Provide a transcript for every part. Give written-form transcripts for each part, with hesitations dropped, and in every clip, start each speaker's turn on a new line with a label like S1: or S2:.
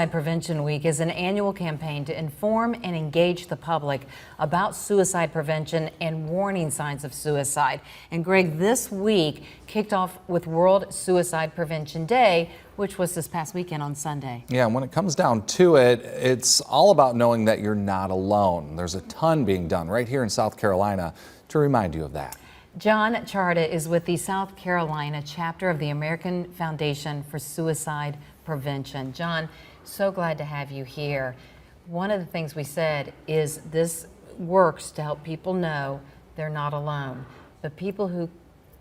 S1: Prevention Week is an annual campaign to inform and engage the public about suicide prevention and warning signs of suicide. And Greg, this week kicked off with World Suicide Prevention Day, which was this past weekend on Sunday.
S2: Yeah, when it comes down to it, it's all about knowing that you're not alone. There's a ton being done right here in South Carolina to remind you of that.
S1: John Charda is with the South Carolina chapter of the American Foundation for Suicide Prevention. John, so glad to have you here. One of the things we said is this works to help people know they're not alone. But people who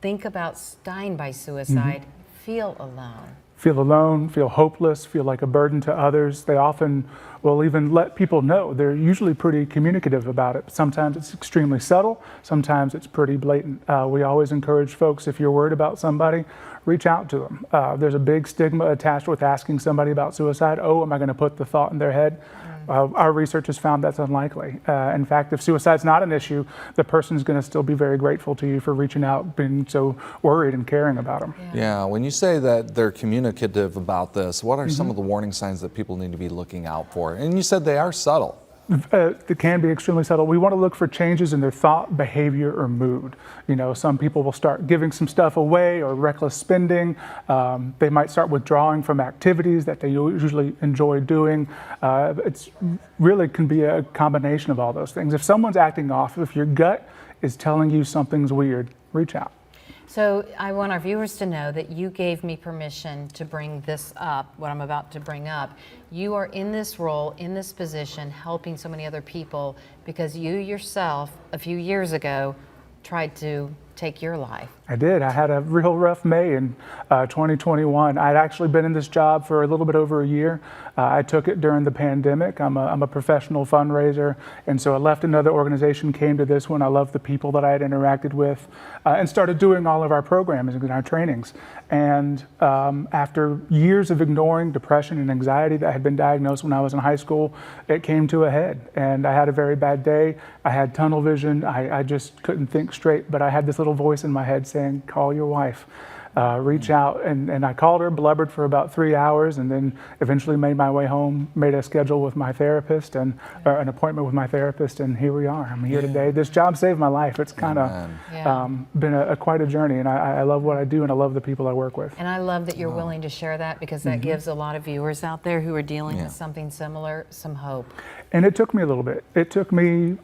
S1: think about dying by suicide feel alone.
S3: Feel alone, feel hopeless, feel like a burden to others. They often will even let people know. They're usually pretty communicative about it. Sometimes it's extremely subtle, sometimes it's pretty blatant. We always encourage folks, if you're worried about somebody, reach out to them. There's a big stigma attached with asking somebody about suicide. Oh, am I going to put the thought in their head? Our research has found that's unlikely. In fact, if suicide's not an issue, the person's going to still be very grateful to you for reaching out, being so worried and caring about them.
S2: Yeah, when you say that they're communicative about this, what are some of the warning signs that people need to be looking out for? And you said they are subtle.
S3: They can be extremely subtle. We want to look for changes in their thought, behavior, or mood. You know, some people will start giving some stuff away or reckless spending. They might start withdrawing from activities that they usually enjoy doing. It's really can be a combination of all those things. If someone's acting off, if your gut is telling you something's weird, reach out.
S1: So I want our viewers to know that you gave me permission to bring this up, what I'm about to bring up. You are in this role, in this position, helping so many other people because you yourself, a few years ago, tried to take your life.
S3: I did. I had a real rough May in 2021. I'd actually been in this job for a little bit over a year. I took it during the pandemic. I'm a professional fundraiser, and so I left another organization, came to this one. I loved the people that I had interacted with, and started doing all of our programs and our trainings. And after years of ignoring depression and anxiety that had been diagnosed when I was in high school, it came to a head, and I had a very bad day. I had tunnel vision. I just couldn't think straight, but I had this little voice in my head saying, call your wife, reach out. And I called her, blubbered for about 3 hours, and then eventually made my way home, made a schedule with my therapist and an appointment with my therapist, and here we are. I'm here today. This job saved my life. It's kind of been quite a journey, and I love what I do, and I love the people I work with.
S1: And I love that you're willing to share that because that gives a lot of viewers out there who are dealing with something similar some hope.
S3: And it took me a little bit. It took me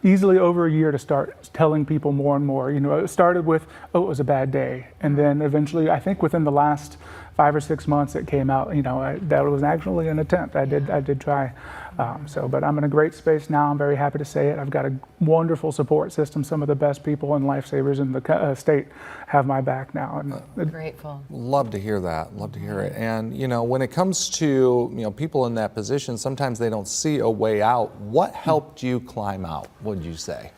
S3: easily over a year to start telling people more and more. You know, it started with, oh, it was a bad day. And then eventually, I think within the last 5 or 6 months, it came out, you know, that was actually an attempt. I did try. But I'm in a great space now. I'm very happy to say it. I've got a wonderful support system. Some of the best people and lifesavers in the state have my back now. And
S1: grateful.
S2: Love to hear that. Love to hear it. And, you know, when it comes to, you know, people in that position, sometimes they don't see a way out. What helped you climb out, would you say?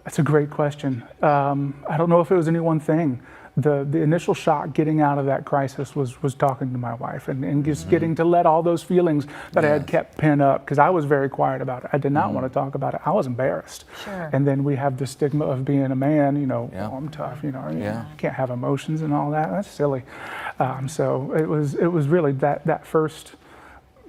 S3: That's a great question. I don't know if it was any one thing. The initial shock getting out of that crisis was talking to my wife and just getting to let all those feelings that I had kept pent up, because I was very quiet about it. I did not want to talk about it. I was embarrassed.
S1: Sure.
S3: And then we have the stigma of being a man, you know, oh, I'm tough, you know, you can't have emotions and all that. That's silly. So it was really that first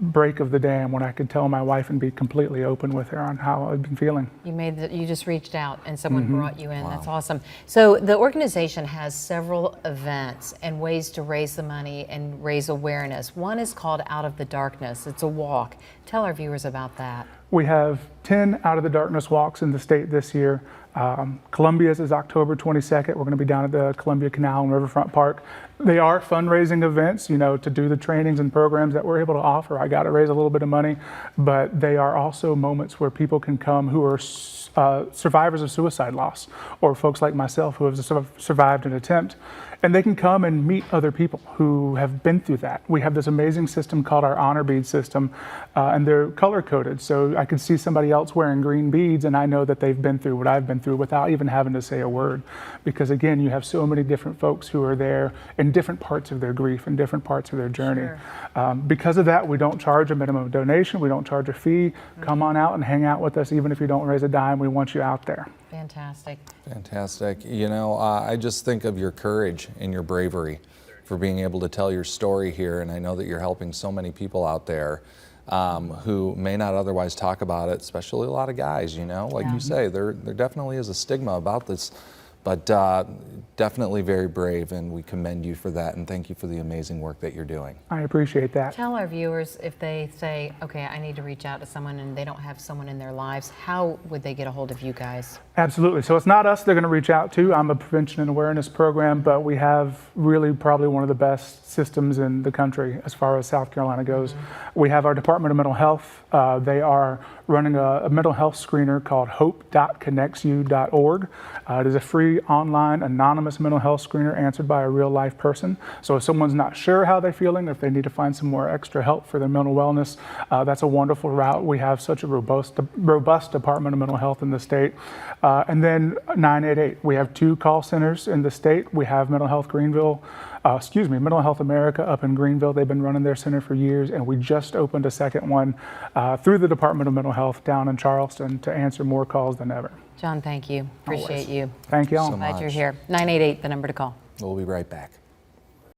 S3: break of the dam when I could tell my wife and be completely open with her on how I'd been feeling.
S1: You just reached out and someone brought you in. Wow. That's awesome. So the organization has several events and ways to raise the money and raise awareness. One is called Out of the Darkness. It's a walk. Tell our viewers about that.
S3: We have 10 Out of the Darkness walks in the state this year. Columbia's is October 22nd. We're going to be down at the Columbia Canal and Riverfront Park. They are fundraising events, you know, to do the trainings and programs that we're able to offer. I got to raise a little bit of money, but they are also moments where people can come who are survivors of suicide loss, or folks like myself who have survived an attempt, and they can come and meet other people who have been through that. We have this amazing system called our honor bead system, and they're color coded. So I could see somebody else wearing green beads and I know that they've been through what I've been through without even having to say a word. Because again, you have so many different folks who are there in different parts of their grief and different parts of their journey. Sure. Because of that, we don't charge a minimum donation. We don't charge a fee. Come on out and hang out with us. Even if you don't raise a dime, we want you out there.
S1: Fantastic.
S2: Fantastic. You know, I just think of your courage and your bravery for being able to tell your story here. And I know that you're helping so many people out there who may not otherwise talk about it, especially a lot of guys, you know, like you say, there definitely is a stigma about this, but definitely very brave, and we commend you for that, and thank you for the amazing work that you're doing.
S3: I appreciate that.
S1: Tell our viewers, if they say, okay, I need to reach out to someone and they don't have someone in their lives, how would they get a hold of you guys?
S3: Absolutely. So it's not us they're going to reach out to. I'm a prevention and awareness program, but we have really probably one of the best systems in the country as far as South Carolina goes. We have our Department of Mental Health. They are running a mental health screener called hope.connectsyou.org. It is a free online anonymous mental health screener answered by a real life person. So if someone's not sure how they're feeling, if they need to find some more extra help for their mental wellness, that's a wonderful route. We have such a robust Department of Mental Health in the state. And then 988, we have 2 call centers in the state. We have Mental Health Mental Health America up in Greenville. They've been running their center for years, and we just opened a second one through the Department of Mental Health down in Charleston to answer more calls than ever.
S1: John, thank you. Appreciate you.
S3: Thank you all.
S2: So
S1: Glad you're
S2: much.
S1: here. 988, the number to call.
S2: We'll be right back.